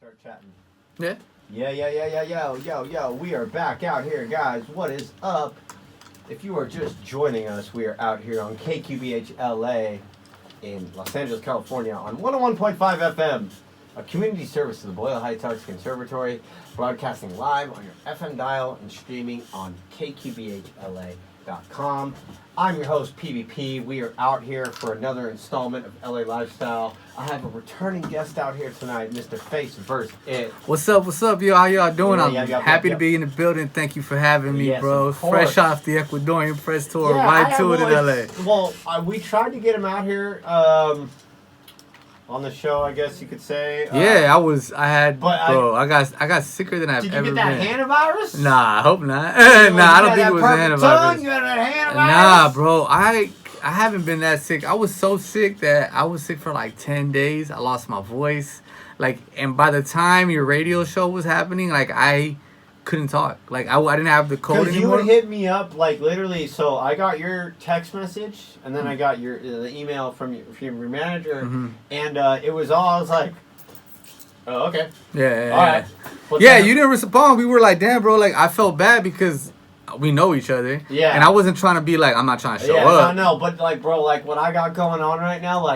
Start chatting. Yeah. Yo. We are back out here, guys. What is up? If you are just joining us, we are out here on KQBH LA in Los Angeles, California on 101.5 FM, a community service of the Boyle Heights Arts Conservatory, broadcasting live on your FM dial and streaming on KQBHLA.com. I'm your host, PvP. We are out here for another installment of LA Lifestyle. I have a returning guest out here tonight, Mr. FacevsIT. What's up, yo? How y'all doing? I'm Yeah, happy to be in the building. Thank you for having me, Yes, bro. of course. Fresh off the Ecuadorian press tour, right to it in LA. Well, we tried to get him out here on the show, I guess you could say. I got sicker than I've did ever you been. get that hantavirus? Nah, I hope not. You I don't got think that it was purple tongue? You hantavirus. got that hantavirus? Nah, bro. I haven't been that sick. I was so sick that I was sick for like 10 days. I lost my voice. And by the time your radio show was happening, I couldn't talk. I didn't have the code Because you anymore. would hit me up, literally, so I got your text message, and then I got the email from your manager, and it was all, I was like, oh, okay. Yeah. All right. Well, Yeah, you didn't respond. We were like, damn, bro. I felt bad because we know each other. Yeah. And I wasn't trying to be like, I'm not trying to show up. No, but bro, what I got going on right now,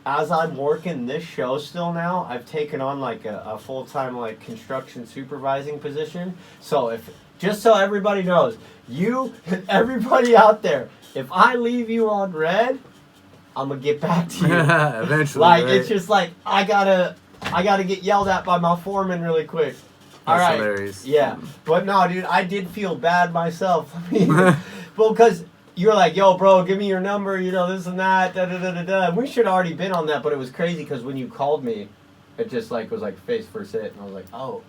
as I'm working this show still now, I've taken on a full-time construction supervising position. So just so everybody knows, you and everybody out there, if I leave you on red, I'm gonna get back to you. Eventually. Right? It's just I gotta get yelled at by my foreman really quick. All right. Hilarious. Yeah. But no, dude, I did feel bad myself. Well, because you're like, yo, bro, give me your number, this and that, da-da-da-da-da. And we should have already been on that, but it was crazy because when you called me, it just was FacevsIT, and I was like, oh,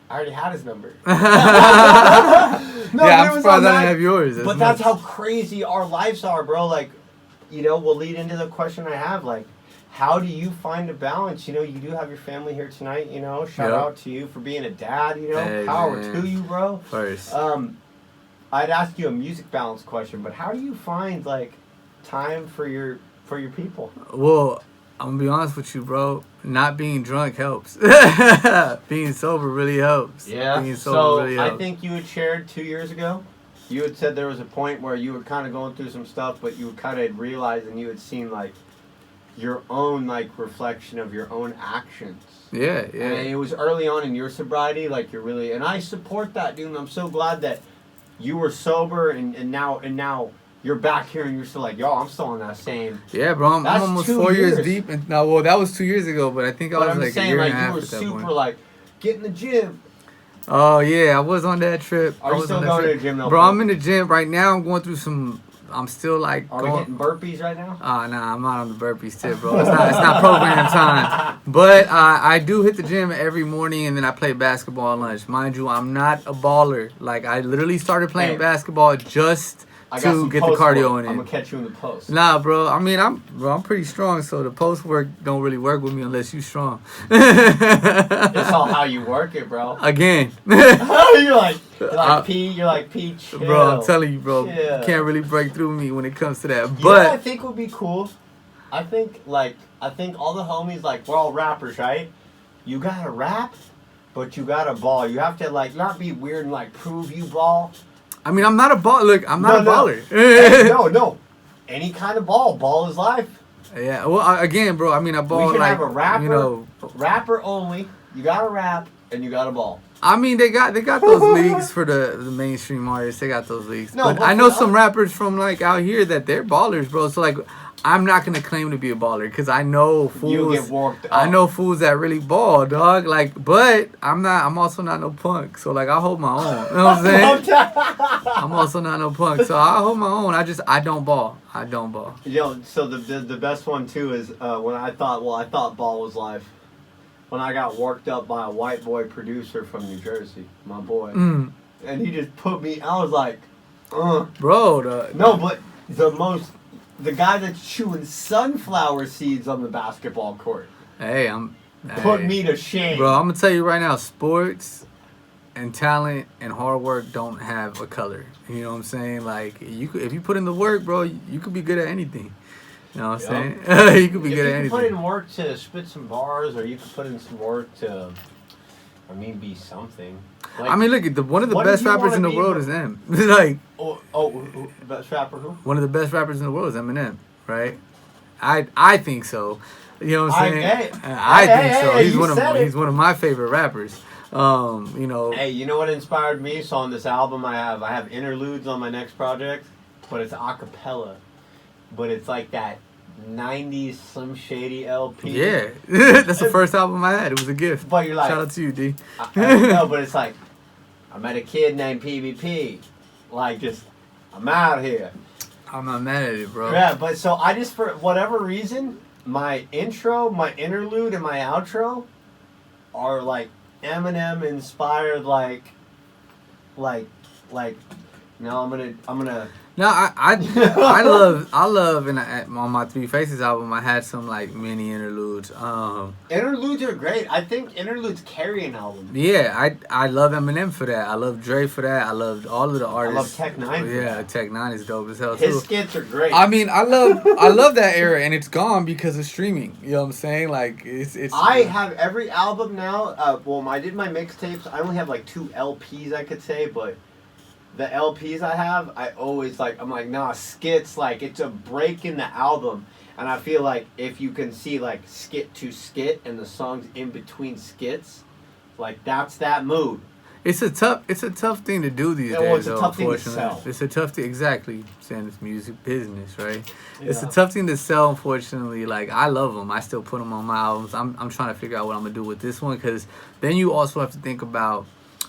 I already had his number. I'm surprised I didn't have yours. That's how crazy our lives are, bro. We'll lead into the question I have, how do you find a balance? You do have your family here tonight, shout out to you for being a dad, Hey, power man. to you, bro. First. I'd ask you a music balance question, but how do you find time for your people? Well, I'm gonna be honest with you, bro. Not being drunk helps. Being sober really helps. Yeah. Being sober really helps. I think you had shared 2 years ago. You had said there was a point where you were kind of going through some stuff, but you kind of realized and you had seen your own reflection of your own actions. Yeah. And it was early on in your sobriety, you're really, and I support that, dude. And I'm so glad that you were sober and now you're back here and you're still yo, I'm still on that same. Yeah, bro. I'm almost 4 years deep. And well, that was 2 years ago, but I think I was I'm a saying, year and a half you were at that super point. get in the gym. Oh yeah, I was on that trip. Are you still going to the gym though? Bro, I'm in the gym right now. I'm going through some. I'm still Are we getting burpees right now? Nah, I'm not on the burpees tip, bro. It's not program time. But I do hit the gym every morning, and then I play basketball at lunch. Mind you, I'm not a baller. I literally started playing basketball just to get the cardio in it. I'm gonna catch you in the post. Nah, bro. I mean, I'm pretty strong, so the post work don't really work with me unless you strong. It's all how you work it, bro. Again. You're like P, chill. Bro, I'm telling you, bro. Chill. You can't really break through me when it comes to that. You know But what I think would be cool? I think all the homies, we're all rappers, right? You gotta rap, but you gotta ball. You have to not be weird and prove you ball. I mean, I'm not a ball. Look, I'm not a baller. Hey, no. Any kind of ball. Ball is life. Yeah. Well, again, bro. I mean, I ball We can have a rapper. You Rapper only. You gotta rap and you gotta ball. I mean, they got those leagues for the mainstream artists. They got those leagues. No, but I know some rappers from out here that they're ballers, bro. So I'm not gonna claim to be a baller because I know fools. You get worked up. I know fools that really ball, dog. But I'm not. I'm also not no punk. So I hold my own. You know what I'm saying? I'm also not no punk. So I hold my own. I don't ball. I don't ball. Yo, so the best one too is when I thought ball was life. When I got worked up by a white boy producer from New Jersey, my boy, and he just put me. I was like, bro. But the guy that's chewing sunflower seeds on the basketball court. Hey, put me to shame. Bro, I'm going to tell you right now, sports and talent and hard work don't have a color. You know what I'm saying? If you put in the work, bro, you could be good at anything. You know what I'm saying? You could be if good at you anything. could put in work to spit some bars, or you could put in some work to, I mean, be something. Like, I mean, look, one of the what best did you rappers in the wanna be world when- is them. Like, best rapper who? one of the best rappers in the world is Eminem, right? I think so. You know what I'm saying? I think so. Hey, He's one of my favorite rappers. You know. Hey, you know what inspired me? So on this album, I have interludes on my next project, but it's a cappella, but it's like that 90s Slim Shady LP. Yeah, that's the first album I had. It was a gift. But you're like, shout out to you, D. No, but it's like, I met a kid named PvP. Like, just, I'm out here. I'm not mad at it, bro. Yeah, but so I just, for whatever reason, my intro, my interlude, and my outro are like Eminem inspired. Like, no, I'm gonna. No, I love, and on my Three Faces album, I had some like mini interludes. Interludes are great. I think interludes carry an album. Yeah, I love Eminem for that. I love Dre for that. I loved all of the artists. I love Tech Nine. For that. Tech Nine is dope as hell His too. skits are great. I mean, I love that era, and it's gone because of streaming. You know what I'm saying? Like it's. I have every album now. When I did my mixtapes, I only have like 2 LPs, I could say, but the LPs I have, I'm like, nah, skits, like, it's a break in the album. And I feel like if you can see, like, skit to skit and the songs in between skits, like, that's that mood. It's a tough thing to do these days. Well, it's a though, tough thing to unfortunately. sell. It's a tough thing, exactly. Saying it's music business, right? Yeah. It's a tough thing to sell, unfortunately. Like, I love them. I still put them on my albums. I'm trying to figure out what I'm going to do with this one, because then you also have to think about,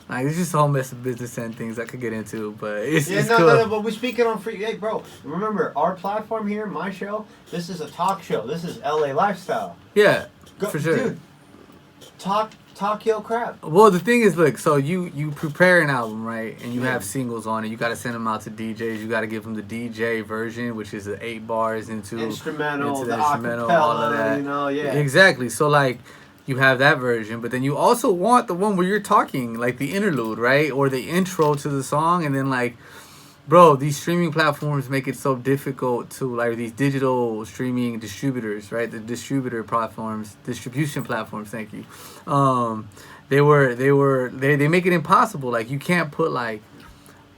like, it's just a whole mess of business and things I could get into, but it's cool. No, but we're speaking on free. Hey, bro, remember, our platform here, my show, this is a talk show. This is LA Lifestyle. Yeah, for sure. Dude, talk your crap. Well, the thing is, look, so you prepare an album, right, and you have singles on it. You got to send them out to DJs. You got to give them the DJ version, which is the 8 bars into Instrumental, the the instrumental, acapella, all of that. you know, yeah. Exactly. So, like, you have that version, but then you also want the one where you're talking, like the interlude, right? Or the intro to the song, and then, like, bro, these streaming platforms make it so difficult to, like, these digital streaming distributors, right? The distribution platforms, thank you. They make it impossible. Like, you can't put, like,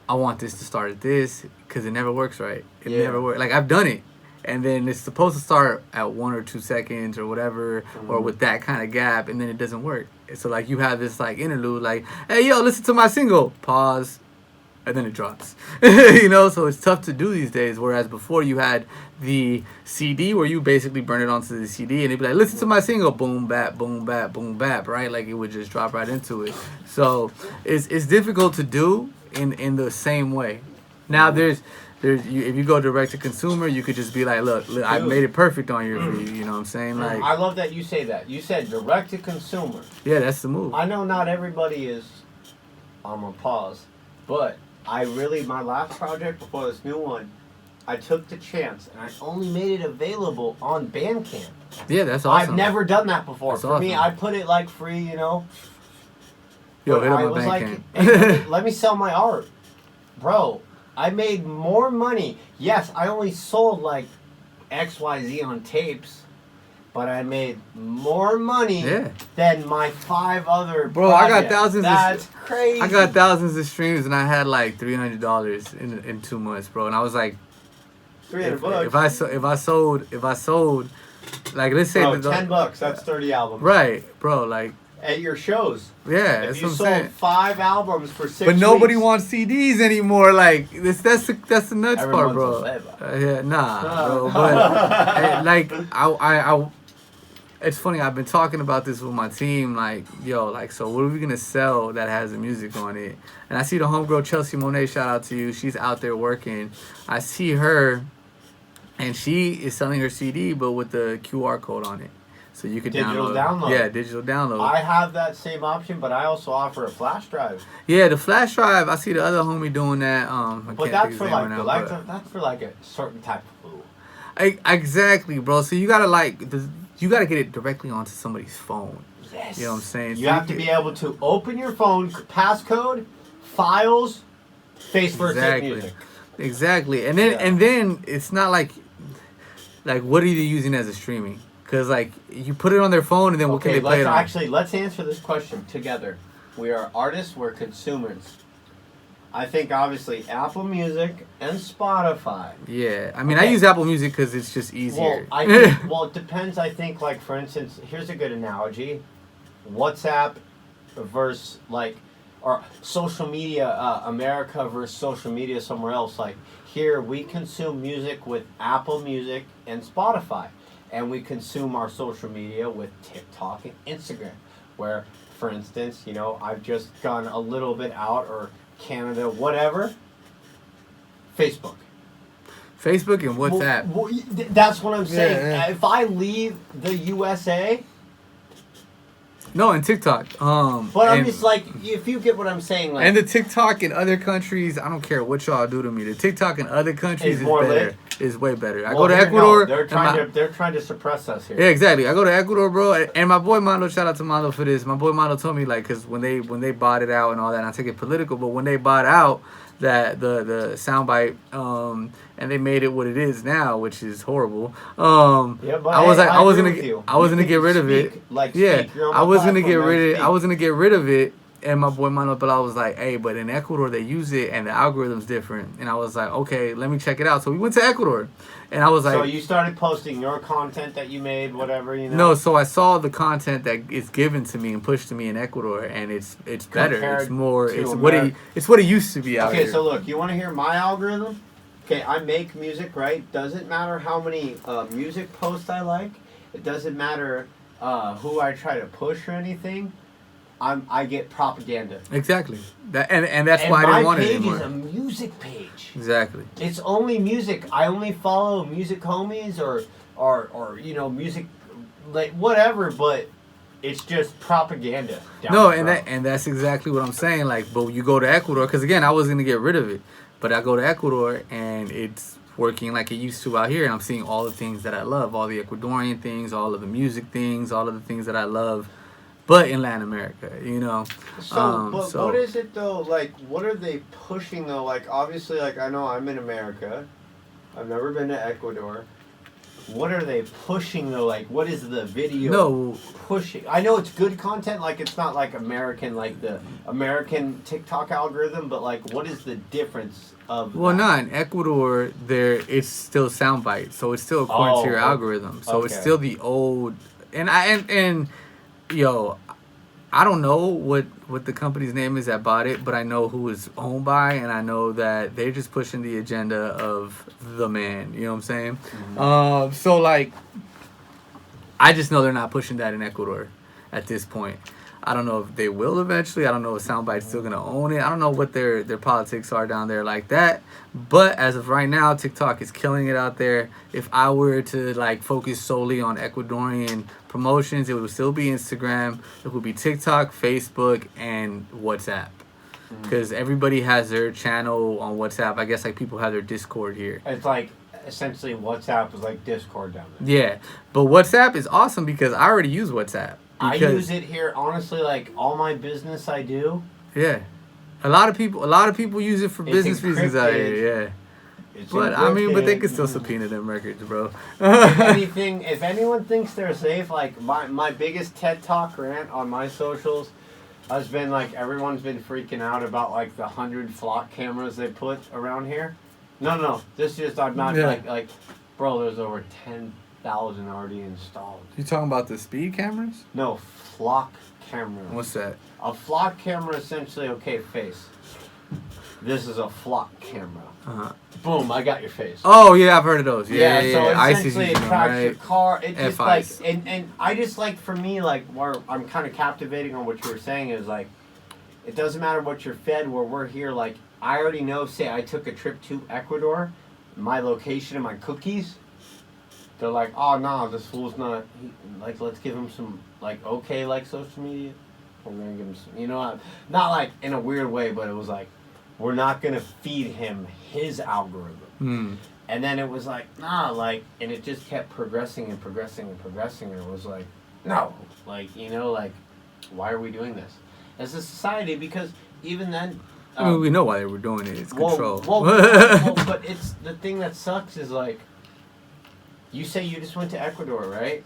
I want this to start at this, because it never works right. It never works. Like, I've done it. And then it's supposed to start at 1 or 2 seconds or whatever, or with that kind of gap, and then it doesn't work. So, like, you have this, like, interlude, like, hey, yo, listen to my single. Pause. And then it drops. You know, so it's tough to do these days. Whereas before you had the CD where you basically burn it onto the CD, and it'd be like, listen to my single. Boom, bap, boom, bap, boom, bap, right? Like, it would just drop right into it. So it's difficult to do in the same way. Now, if you go direct to consumer, you could just be like, look, I made it perfect on your feed. You know what I'm saying? Like, I love that you say that. You said direct to consumer. yeah, that's the move. I know not everybody is. I'm gonna pause, but my last project before this new one, I took the chance and I only made it available on Bandcamp. Yeah, that's awesome. I've never done that before. That's For me, awesome. I put it like free, you know. Yo, But hit up I my was Bandcamp. like, hey, let me sell my art, bro. I made more money. Yes, I only sold like XYZ on tapes, but I made more money than my 5 other Bro, projects. I got thousands. That's crazy. I got thousands of streams, and I had like $300 in 2 months, bro. And I was like, $300. if I sold, like, let's say $10. That's 30 albums. Right, bro. Like, at your shows. yeah, If that's you what I'm sold saying. 5 albums for 6 But nobody weeks, wants CDs anymore. Like, that's the nuts part, everyone's bro. a labor. Yeah, nah, bro. But hey, like, I it's funny. I've been talking about this with my team. Like, yo, like, so what are we gonna sell that has the music on it? And I see the homegirl Chelsea Monet. Shout out to you. She's out there working. I see her, and she is selling her CD, but with the QR code on it. So you could download. Yeah, digital download. I have that same option, but I also offer a flash drive. Yeah, the flash drive. I see the other homie doing that. But that's for like that's for like a certain type of food. Exactly, bro. So you gotta you gotta get it directly onto somebody's phone. Yes. You know what I'm saying? You have to be able to open your phone, passcode, files, face first hit music. Exactly. And then it's not like like, what are you using as a streaming? Because, like, you put it on their phone, and then what can they play it on? Actually, let's answer this question together. We are artists, we're consumers. I think, obviously, Apple Music and Spotify. Yeah. I mean, I use Apple Music because it's just easier. Well, it depends, I think, like, for instance, here's a good analogy. WhatsApp versus, like, or social media, America versus social media somewhere else. Like, here, we consume music with Apple Music and Spotify. And we consume our social media with TikTok and Instagram. Where, for instance, you know, I've just gone a little bit out, or Canada, whatever. Facebook and WhatsApp. Well, that's what I'm saying. Yeah. If I leave the USA, no, and TikTok. but I'm just like, if you get what I'm saying, like, and the TikTok in other countries, I don't care what y'all do to me. The TikTok in other countries is better. Lit. Is way better. I well, go to here, Ecuador. No, they're trying to suppress us here. Yeah, exactly. I go to Ecuador, bro, and my boy Mando, shout out to Mando for this. My boy Mando told me, like, because when they bought it out and all that, and I take it political, but when they bought out that the soundbite, and they made it what it is now, which is horrible. Yeah, but I was like, I was gonna get rid of speak, it. like, Yeah, speak. You're on I my was gonna platform, get rid of it. And my boy Mano, but I was like, hey, but in Ecuador they use it and the algorithm's different. And I was like, okay, let me check it out. So we went to Ecuador, and I was like, so you started posting your content that you made, whatever, you know? No, so I saw the content that is given to me and pushed to me in Ecuador, and it's better. It's more. It's what it used to be out here. Okay, so look, you want to hear my algorithm? Okay, I make music, right? Doesn't matter how many music posts I like. It doesn't matter who I try to push or anything. I get propaganda. Exactly. And that's why I didn't want it anymore. My page is a music page. Exactly. It's only music. I only follow music homies or you know, music, like, whatever, but it's just propaganda. No, and that's exactly what I'm saying. Like, but you go to Ecuador, because again, I was gonna get rid of it, but I go to Ecuador and it's working like it used to out here, and I'm seeing all the things that I love, all the Ecuadorian things, all of the music things, all of the things that I love. But in Latin America, you know. So what is it though? Like, what are they pushing though? Like, obviously, like, I know I'm in America. I've never been to Ecuador. What are they pushing though? Like, what is the video pushing? I know it's good content. Like, it's not like American, like the American TikTok algorithm. But like, what is the difference of? Well, not in Ecuador. It's still sound bites, so it's still according to your algorithm. So it's still the old. And yo, I don't know what the company's name is that bought it, but I know who it's owned by, and I know that they're just pushing the agenda of the man. You know what I'm saying? Mm-hmm. So, like, I just know they're not pushing that in Ecuador at this point. I don't know if they will eventually. I don't know if Soundbite's still going to own it. I don't know what their politics are down there like that. But as of right now, TikTok is killing it out there. If I were to, like, focus solely on Ecuadorian promotions, it would still be Instagram. It would be TikTok, Facebook, and WhatsApp. Because everybody has their channel on WhatsApp. I guess, like, people have their Discord here. It's like, essentially, WhatsApp is like Discord down there. Yeah. But WhatsApp is awesome because I already use WhatsApp. I use it here, honestly, like, all my business I do. Yeah. A lot of people use it for business reasons out here, yeah. But I mean, but they could still subpoena them records, bro. If anyone thinks they're safe, like, my biggest TED Talk rant on my socials has been, like, everyone's been freaking out about, like, the 100 flock cameras they put around here. No, this is just, I'm not, like, bro, there's over 10,000 already installed. You talking about the speed cameras? No, flock camera. What's that? A flock camera, essentially, okay, face. This is a flock camera. Uh-huh. Boom, I got your face. Oh, yeah, I've heard of those. Yeah. So essentially it tracks your car. It just, like, F-Ice. and I just, like, for me, like, where I'm kind of captivating on what you were saying is, like, it doesn't matter what you're fed, where we're here, like, I already know, say I took a trip to Ecuador, my location and my cookies, they're like, oh, no, this fool's not, like, let's give him some, like, okay, like, social media. We're going to give him some, you know, not, like, in a weird way, but it was like, we're not going to feed him his algorithm. And then it was like, nah, like, and it just kept progressing and progressing and progressing, and it was like, no, like, you know, like, why are we doing this as a society? Because even then, I mean, we know why they were doing it. It's control. Well, but it's the thing that sucks is, like, you say you just went to Ecuador, right?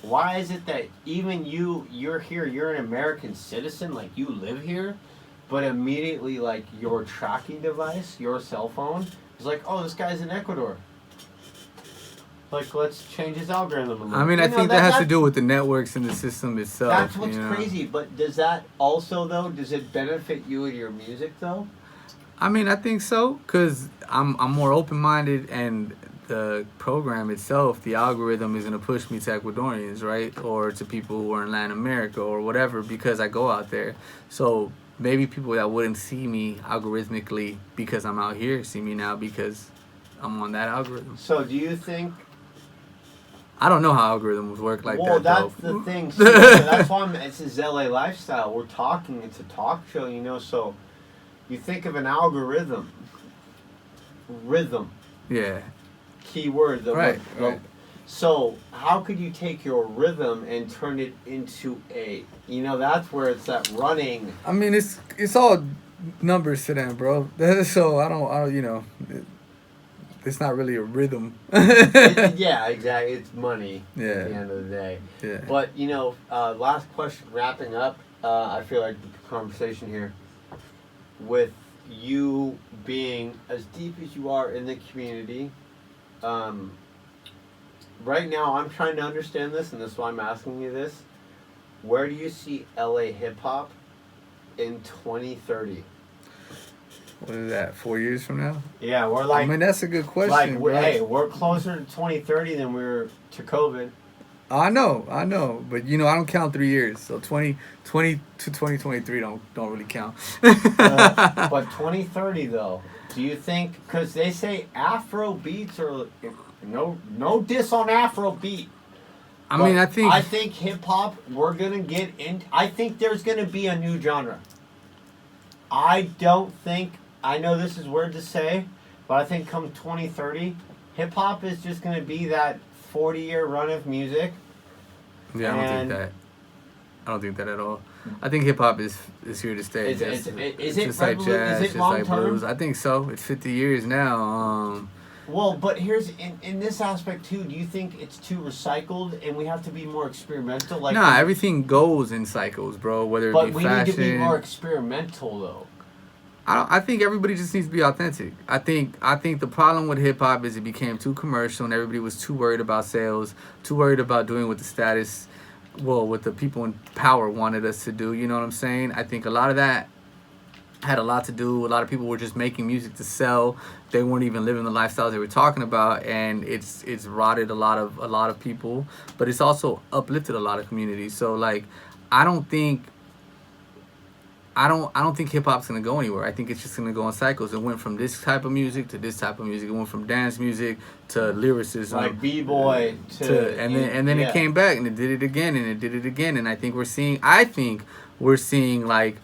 Why is it that even you're here, you're an American citizen, like you live here, but immediately like your tracking device, your cell phone, is like, oh, this guy's in Ecuador. Like, let's change his algorithm a little. I mean, I think that has to do with the networks and the system itself. That's what's crazy. But does that also, though, does it benefit you and your music, though? I mean, I think so, because I'm more open-minded, and the program itself, the algorithm is going to push me to Ecuadorians, right? Or to people who are in Latin America or whatever, because I go out there. So maybe people that wouldn't see me algorithmically because I'm out here see me now because I'm on that algorithm. So do you think... I don't know how algorithms work like that. Well, that's though. the thing. So that's why it's his LA lifestyle. We're talking. It's a talk show, you know. So you think of an algorithm, rhythm. Yeah. Key word. Right. So how could you take your rhythm and turn it into a? You know, that's where it's that running. I mean, it's all numbers to them, bro. So I don't you know. It's not really a rhythm. Yeah, exactly. It's money at the end of the day. Yeah. But, you know, last question, wrapping up, I feel like the conversation here, with you being as deep as you are in the community, right now I'm trying to understand this, and that's why I'm asking you this. Where do you see LA hip-hop in 2030? What is that, 4 years from now? Yeah, we're like... I mean, that's a good question, Like, we're closer to 2030 than we were to COVID. I know. But, you know, I don't count 3 years. So 2020 to 2023 don't really count. But 2030, though, do you think... Because they say Afro beats are... No diss on Afro beat. I mean, I think hip-hop, we're going to get in... I think there's going to be a new genre. I don't think... I know this is weird to say, but I think come 2030, hip-hop is just going to be that 40-year run of music. Yeah, I don't think that at all. I think hip-hop is here to stay. Is it just like jazz, is it just like long-term? blues. I think so. It's 50 years now. Well, but here's... In this aspect, too, do you think it's too recycled and we have to be more experimental? Like, nah, everything goes in cycles, bro, whether it be fashion. But we need to be more experimental, though. I think everybody just needs to be authentic. I think the problem with hip hop is it became too commercial and everybody was too worried about sales, too worried about doing what the status, well, what the people in power wanted us to do. You know what I'm saying? I think a lot of that had a lot to do. A lot of people were just making music to sell. They weren't even living the lifestyles they were talking about, and it's rotted a lot of people. But it's also uplifted a lot of communities. So like, I don't think hip hop's gonna go anywhere. I think it's just gonna go in cycles. It went from this type of music to this type of music. It went from dance music to lyricism, like b-boy and then it came back and it did it again and it did it again. And I think we're seeing like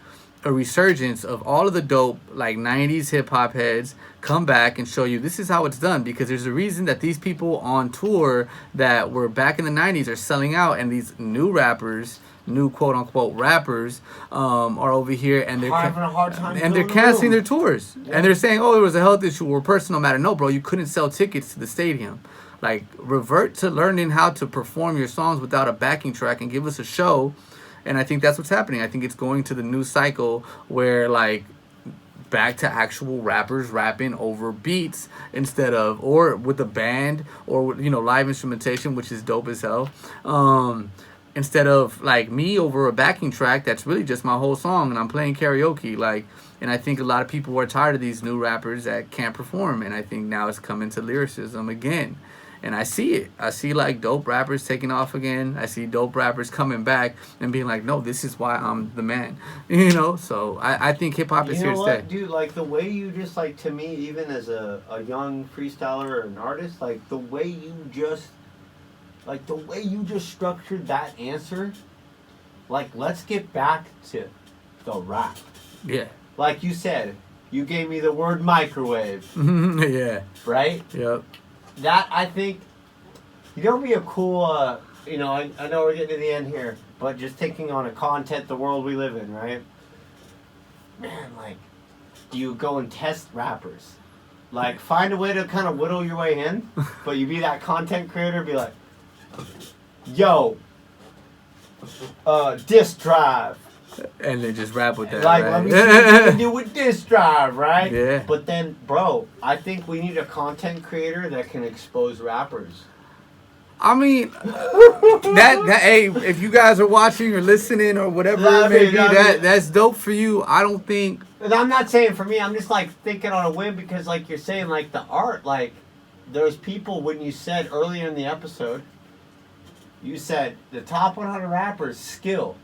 a resurgence of all of the dope like 90s hip hop heads come back and show you this is how it's done, because there's a reason that these people on tour that were back in the 90s are selling out, and these new rappers, new quote unquote rappers, are over here and they're having a hard time and they're canceling their tours. Yeah. And they're saying, oh, it was a health issue or personal matter. No, bro, you couldn't sell tickets to the stadium. Like, revert to learning how to perform your songs without a backing track and give us a show. And I think that's what's happening. I think it's going to the new cycle where, like, back to actual rappers rapping over beats instead of, or with a band, or, you know, live instrumentation, which is dope as hell. Instead of, like, me over a backing track that's really just my whole song and I'm playing karaoke. Like, and I think a lot of people are tired of these new rappers that can't perform. And I think now it's coming to lyricism again. And I see it. I see, like, dope rappers taking off again. I see dope rappers coming back and being like, no, this is why I'm the man. You know? So I think hip-hop is here to stay. Dude, like, the way you just, like, to me, even as a young freestyler or an artist, like, the way you just structured that answer, like, let's get back to the rap. Yeah. Like you said, you gave me the word microwave. Yeah. Right? Yep. That, I think, you know, be a cool, you know, I know we're getting to the end here, but just taking on a content, the world we live in, right? Man, like, do you go and test rappers? Like, find a way to kind of whittle your way in, but you be that content creator, be like, yo, disk drive. And then just rap with that, Like, right? let me see what you can do with disk drive, right? Yeah. But then, bro, I think we need a content creator that can expose rappers. I mean, that hey, if you guys are watching or listening or whatever it may be, that's dope for you. I don't think. And I'm not saying for me. I'm just like thinking on a whim because, like you're saying, like the art, like there's people when you said earlier in the episode, you said the top 100 rappers skill.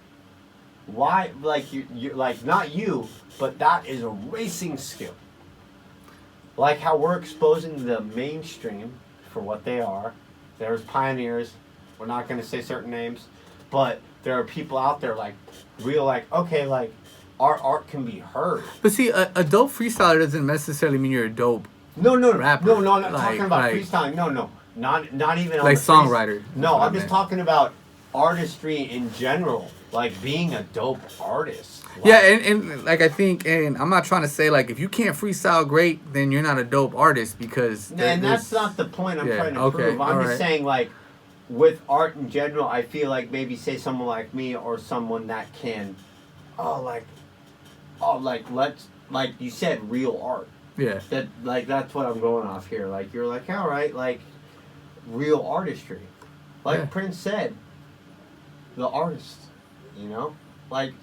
Why, like you like not you, but that is a racing skill. Like how we're exposing the mainstream for what they are. There's pioneers. We're not going to say certain names, but there are people out there like real, like okay, like our art can be heard. But see, a dope freestyler doesn't necessarily mean you're a dope. No, rapper. no, I'm not Like- talking about like- freestyling. No, not even on Like the songwriter. No, I'm just meant. talking about artistry in general, like being a dope artist. Like, Yeah, and like I think, and I'm not trying to say like if you can't freestyle great, then you're not a dope artist because. and that's not the point I'm trying to okay, prove. I'm all just right. saying, like, with art in general, I feel like maybe say someone like me or someone that can, let's, like you said, real art. Yeah. That's what I'm going off here. Like, you're like, all right, like, real artistry. Like Yeah. Prince said, the artist, you know? Like,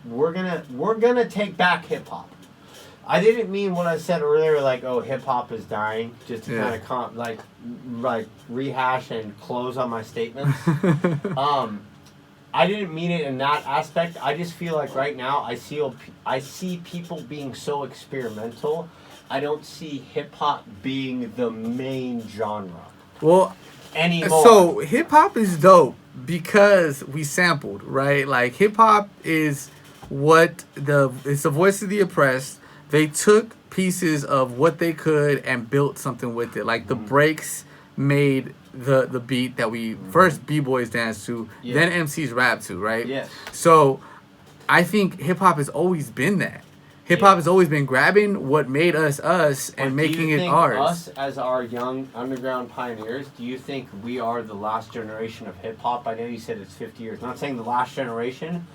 we're gonna take back hip-hop. I didn't mean what I said earlier, like, oh, hip-hop is dying, just to Yeah. kind of, like, rehash and close on my statements. I didn't mean it in that aspect. I just feel like right now I see people being so experimental. I don't see hip-hop being the main genre Well, anymore. so hip hop is dope because we sampled, right? Like hip hop is it's the voice of the oppressed. They took pieces of what they could and built something with it. Like the breaks made the beat that we first b-boys dance to, Yeah. then MCs rap to, right? Yes. So I think hip hop has always been that. Hip hop has always been grabbing what made us and But making do you it think ours. us as our young underground pioneers, do you think we are the last generation of hip hop? I know you said it's 50 years. Not saying the last generation,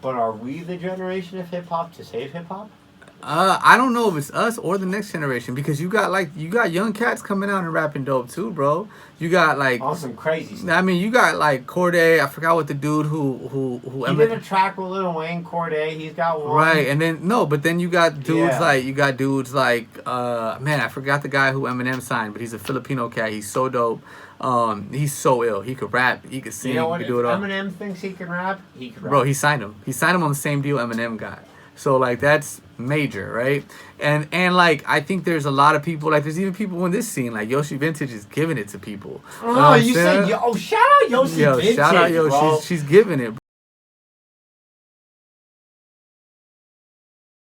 but are we the generation of hip hop to save hip hop? I don't know if it's us or the next generation because you got young cats coming out and rapping dope too, bro. You got like On some crazy stuff. I mean, you got like Corday. I forgot what the dude who He did a track with Lil Wayne, Corday. He's got one. right, and then but then you got dudes Yeah. like man, I forgot the guy who Eminem signed, but he's a Filipino cat. He's so dope. He's so ill. He could rap. He could sing. You know what? He If could do it all. Eminem thinks he can rap, he can rap. Bro, he signed him. He signed him on the same deal Eminem got. So like that's major, right? And like I think there's a lot of people, like there's even people in this scene, like Yoshi Vintage is giving it to people. Oh, you said, shout out Yoshi Yo, Vintage, shout out Yoshi. bro. She's giving it.